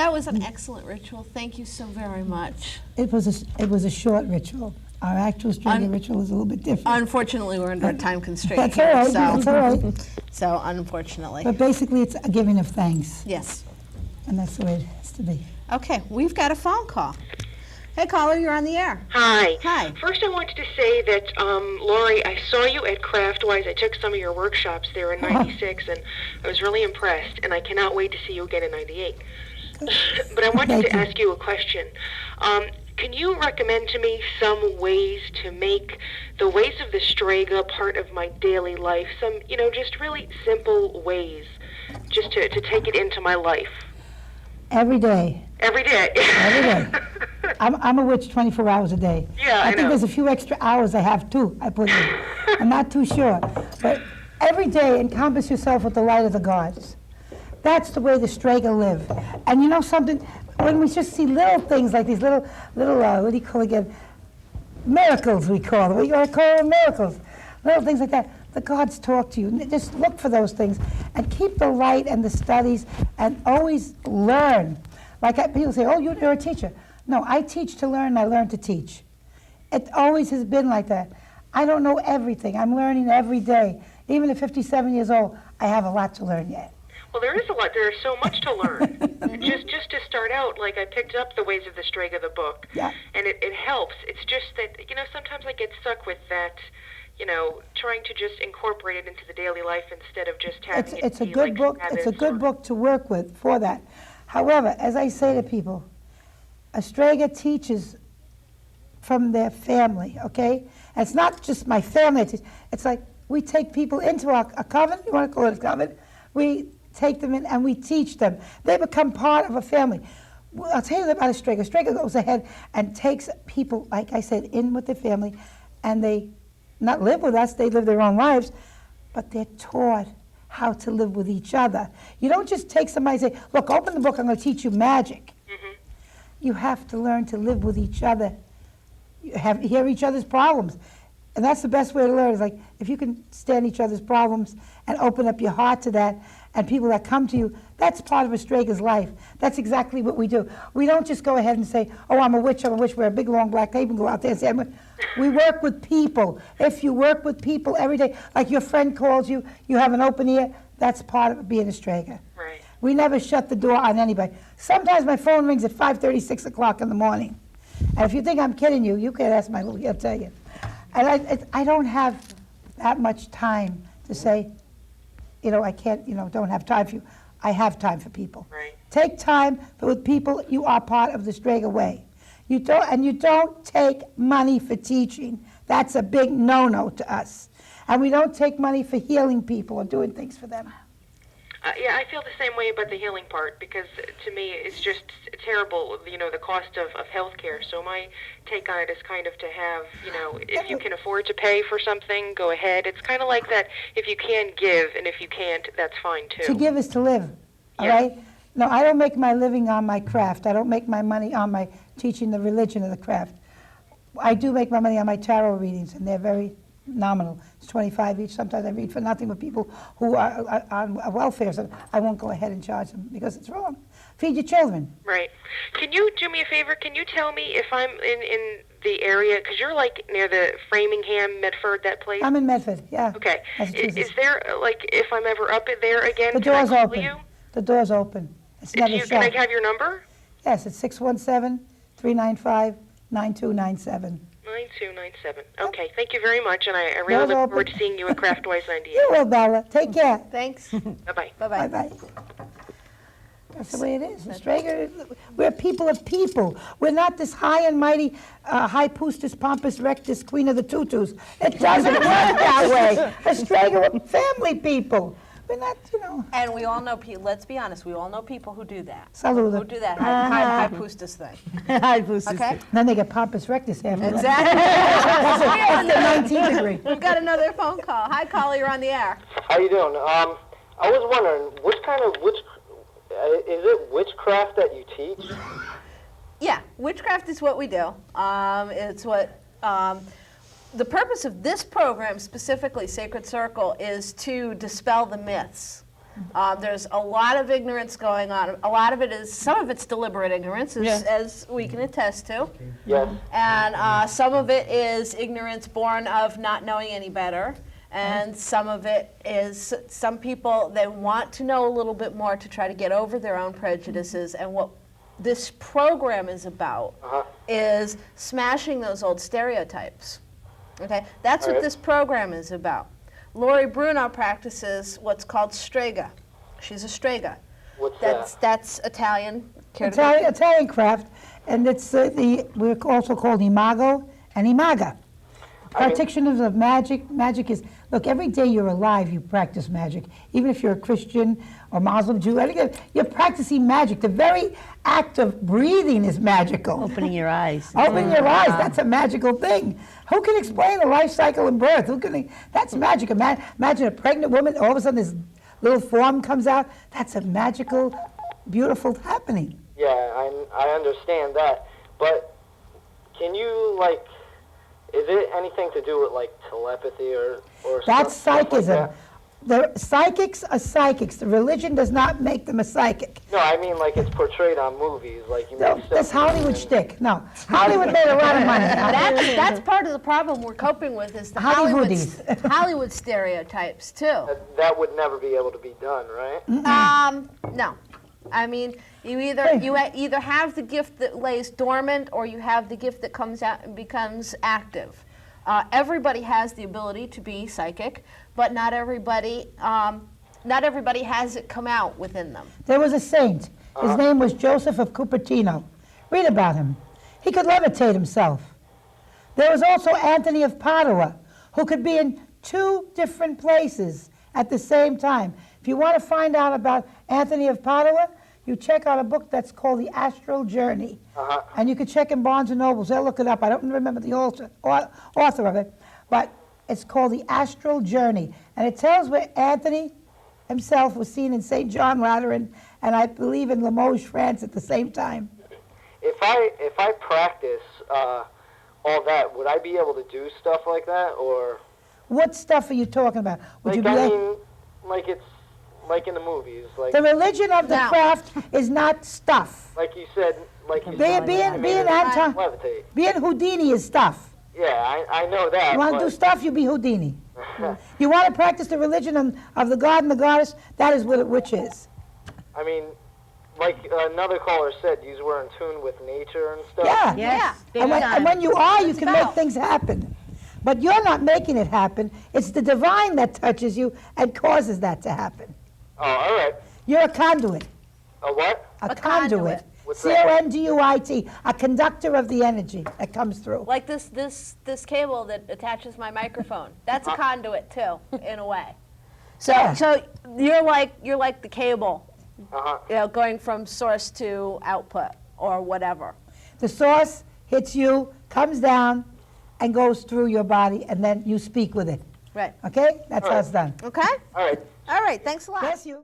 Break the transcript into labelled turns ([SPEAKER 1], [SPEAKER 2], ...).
[SPEAKER 1] That was an excellent ritual. Thank you so very much.
[SPEAKER 2] It was a short ritual. Our actual Strega ritual is a little bit different.
[SPEAKER 1] Unfortunately, we're under a time constraint
[SPEAKER 2] That's
[SPEAKER 1] here.
[SPEAKER 2] all right.
[SPEAKER 1] So,
[SPEAKER 2] That's all right.
[SPEAKER 1] so unfortunately.
[SPEAKER 2] But basically, it's a giving of thanks,
[SPEAKER 1] Yes.
[SPEAKER 2] and that's the way it has to be.
[SPEAKER 1] Okay, we've got a phone call. Hey, caller, you're on the air.
[SPEAKER 3] Hi.
[SPEAKER 1] Hi.
[SPEAKER 3] First, I wanted to say that, Lori, I saw you at Craftwise. I took some of your workshops there in '96, and I was really impressed, and I cannot wait to see you again in '98. But I wanted to ask you a question. Can you recommend to me some ways to make the ways of the Strega part of my daily life? Some, just really simple ways just to take it into my life.
[SPEAKER 2] Every day.
[SPEAKER 3] Every day.
[SPEAKER 2] Every day. I'm a witch 24 hours a day.
[SPEAKER 3] Yeah, I
[SPEAKER 2] think
[SPEAKER 3] know.
[SPEAKER 2] there's a few extra hours I have too, I put in. I'm not too sure. But every day, encompass yourself with the light of the gods. That's the way the Strega live. And you know something? When we just see little things like these little, what do you call it again? Miracles, we call them. We call them miracles. Little things like that. The gods talk to you. Just look for those things and keep the light and the studies and always learn. Like people say, oh, you're a teacher. No, I teach to learn and I learn to teach. It always has been like that. I don't know everything. I'm learning every day. Even at 57 years old, I have a lot to learn yet.
[SPEAKER 3] Well, there is a lot. There is so much to learn. just to start out, like I picked up The Ways of the Strega, the book, and it helps. It's just that, sometimes I get stuck with that, trying to just incorporate it into the daily life instead of just having it
[SPEAKER 2] It's a
[SPEAKER 3] be
[SPEAKER 2] good
[SPEAKER 3] like
[SPEAKER 2] book. It's a good book to work with for that. However, as I say to people, a Strega teaches from their family, okay? And it's not just my family. It's like we take people into a coven, you want to call it a coven? We take them in and we teach them. They become part of a family. Well, I'll tell you about a Strega. Strega goes ahead and takes people, like I said, in with their family, and they not live with us, they live their own lives, but they're taught how to live with each other. You don't just take somebody and say, look, open the book, I'm going to teach you magic. Mm-hmm. You have to learn to live with each other. You hear each other's problems. And that's the best way to learn, is like, if you can stand each other's problems and open up your heart to that, and people that come to you, that's part of a Strega's life. That's exactly what we do. We don't just go ahead and say, oh, I'm a witch, wear a big long black cape and go out there and say, we work with people. If you work with people every day, like your friend calls you, you have an open ear, that's part of being a Strega.
[SPEAKER 3] Right.
[SPEAKER 2] We never shut the door on anybody. Sometimes my phone rings at 5:30, 6 o'clock in the morning. And if you think I'm kidding you, you can ask my little, I'll tell you. And I don't have that much time to say, I can't, don't have time for you. I have time for people.
[SPEAKER 3] Right.
[SPEAKER 2] Take time, but with people, you are part of the Strega way. You don't take money for teaching. That's a big no-no to us. And we don't take money for healing people or doing things for them.
[SPEAKER 3] Yeah, I feel the same way about the healing part, because to me it's just terrible, the cost of healthcare. So my take on it is kind of to have, if you can afford to pay for something, go ahead. It's kind of like that, if you can give, and if you can't, that's fine too.
[SPEAKER 2] To give is to live, all right? No, I don't make my living on my craft. I don't make my money on my teaching the religion of the craft. I do make my money on my tarot readings, and they're very nominal. It's 25 each. Sometimes I read for nothing with people who are on welfare, so I won't go ahead and charge them because it's wrong. Feed your children.
[SPEAKER 3] Right. Can you do me a favor? Can you tell me if I'm in the area, because you're like near the Framingham, Medford, that place?
[SPEAKER 2] I'm in Medford, yeah.
[SPEAKER 3] Okay. Is there, like, if I'm ever up there again,
[SPEAKER 2] the
[SPEAKER 3] can I
[SPEAKER 2] door's
[SPEAKER 3] call
[SPEAKER 2] open.
[SPEAKER 3] you?
[SPEAKER 2] The door's open. It's never shut.
[SPEAKER 3] Can I have your number?
[SPEAKER 2] Yes, it's 617-395-9297.
[SPEAKER 3] 9297. Okay, thank you very much, and I really look forward to seeing you at Craftwise 98.
[SPEAKER 2] You will, Bella. Take care.
[SPEAKER 1] Thanks.
[SPEAKER 3] Bye-bye.
[SPEAKER 1] Bye-bye.
[SPEAKER 2] Bye-bye. That's the way it is. Strega, we're people of people. We're not this high and mighty, high poostess, pompous rectus, queen of the tutus. It doesn't work that way. A Strega, we're family people. We're not,
[SPEAKER 1] And we all know people, let's be honest, we all know people who do that.
[SPEAKER 2] Salud.
[SPEAKER 1] Who do that high poostess thing.
[SPEAKER 4] High poostess.
[SPEAKER 1] Okay?
[SPEAKER 2] Then they get pompous rectus after that.
[SPEAKER 1] Exactly.
[SPEAKER 2] That's the 19th degree.
[SPEAKER 1] We've got another phone call. Hi, caller, you're on the air.
[SPEAKER 5] How you doing? I was wondering, is it witchcraft that you teach?
[SPEAKER 1] Yeah, witchcraft is what we do. It's what the purpose of this program, specifically Sacred Circle, is to dispel the myths. There's a lot of ignorance going on. A lot of it is, some of it's deliberate ignorance, as we can attest to.
[SPEAKER 5] Yes.
[SPEAKER 1] And some of it is ignorance born of not knowing any better. And some of it is, some people, they want to know a little bit more to try to get over their own prejudices. And what this program is about is smashing those old stereotypes. Okay, that's what this program is about. Lauri Bruno practices what's called Strega. She's a Strega.
[SPEAKER 5] What's that?
[SPEAKER 1] That's Italian.
[SPEAKER 2] Italian craft, and it's we're also called imago and imaga. Practitioners of magic. Magic is, look, every day you're alive, you practice magic. Even if you're a Christian or Muslim, Jew, you're practicing magic. The very act of breathing is magical.
[SPEAKER 4] Opening your eyes.
[SPEAKER 2] Opening your eyes, that's a magical thing. Who can explain the life cycle and birth? That's magic. Imagine a pregnant woman, all of a sudden this little form comes out. That's a magical, beautiful happening.
[SPEAKER 5] Yeah, I understand that. But can you, like, is it anything to do with, like, telepathy or
[SPEAKER 2] That's
[SPEAKER 5] stuff like
[SPEAKER 2] psychism.
[SPEAKER 5] that?
[SPEAKER 2] The psychics are psychics. The religion does not make them a psychic.
[SPEAKER 5] No, I mean, like, it's portrayed on movies. Like, you make
[SPEAKER 2] That's
[SPEAKER 5] stuff
[SPEAKER 2] Hollywood
[SPEAKER 5] and-
[SPEAKER 2] shtick. No, Hollywood made a lot of money.
[SPEAKER 1] That's part of the problem we're coping with, is the
[SPEAKER 2] Hollywoodies.
[SPEAKER 1] Hollywood stereotypes too.
[SPEAKER 5] That would never be able to be done, right?
[SPEAKER 1] No, I mean, you either have the gift that lays dormant, or you have the gift that comes out and becomes active. Everybody has the ability to be psychic, but not everybody has it come out within them.
[SPEAKER 2] There was a saint. His name was Joseph of Cupertino. Read about him. He could levitate himself. There was also Anthony of Padua, who could be in 2 different places at the same time. If you want to find out about Anthony of Padua, you check out a book that's called The Astral Journey. And you can check in Barnes & Nobles. They'll look it up. I don't remember the author of it, but it's called The Astral Journey. And it tells where Anthony himself was seen in St. John Lateran, and I believe in Limoges, France at the same time.
[SPEAKER 5] If I practice all that, would I be able to do stuff like that, or?
[SPEAKER 2] What stuff are you talking about? Would you
[SPEAKER 5] Like,
[SPEAKER 2] be
[SPEAKER 5] I
[SPEAKER 2] like-
[SPEAKER 5] mean, like it's like in the movies, like
[SPEAKER 2] The religion of the
[SPEAKER 1] No.
[SPEAKER 2] craft is not stuff.
[SPEAKER 5] like you said,
[SPEAKER 2] Being Anton,
[SPEAKER 5] levitate.
[SPEAKER 2] being Houdini is stuff.
[SPEAKER 5] Yeah, I know that.
[SPEAKER 2] You want to
[SPEAKER 5] but-
[SPEAKER 2] do stuff, you be Houdini. You want to practice the religion of the god and the goddess, that is what a witch is.
[SPEAKER 5] I mean, like another caller said, you were in tune with nature and stuff.
[SPEAKER 2] Yeah.
[SPEAKER 4] Yes, big
[SPEAKER 2] And
[SPEAKER 4] time.
[SPEAKER 2] when you are, you
[SPEAKER 1] It's
[SPEAKER 2] can
[SPEAKER 1] about.
[SPEAKER 2] make things happen. But you're not making it happen. It's the divine that touches you and causes that to happen.
[SPEAKER 5] Oh, all right.
[SPEAKER 2] You're a conduit.
[SPEAKER 5] A what?
[SPEAKER 2] A
[SPEAKER 1] conduit.
[SPEAKER 2] conduit.
[SPEAKER 5] What's that?
[SPEAKER 2] C-O-N-D-U-I-T. A conductor of the energy that comes through.
[SPEAKER 1] Like this cable that attaches my microphone. That's a conduit too, in a way. So
[SPEAKER 2] Yeah.
[SPEAKER 1] so you're like the cable,
[SPEAKER 5] Uh-huh.
[SPEAKER 1] going from source to output or whatever.
[SPEAKER 2] The source hits you, comes down, and goes through your body, and then you speak with it.
[SPEAKER 1] Right.
[SPEAKER 2] Okay? That's how it's done.
[SPEAKER 1] Okay?
[SPEAKER 5] All right.
[SPEAKER 1] All right, thanks a lot.
[SPEAKER 2] Bless you.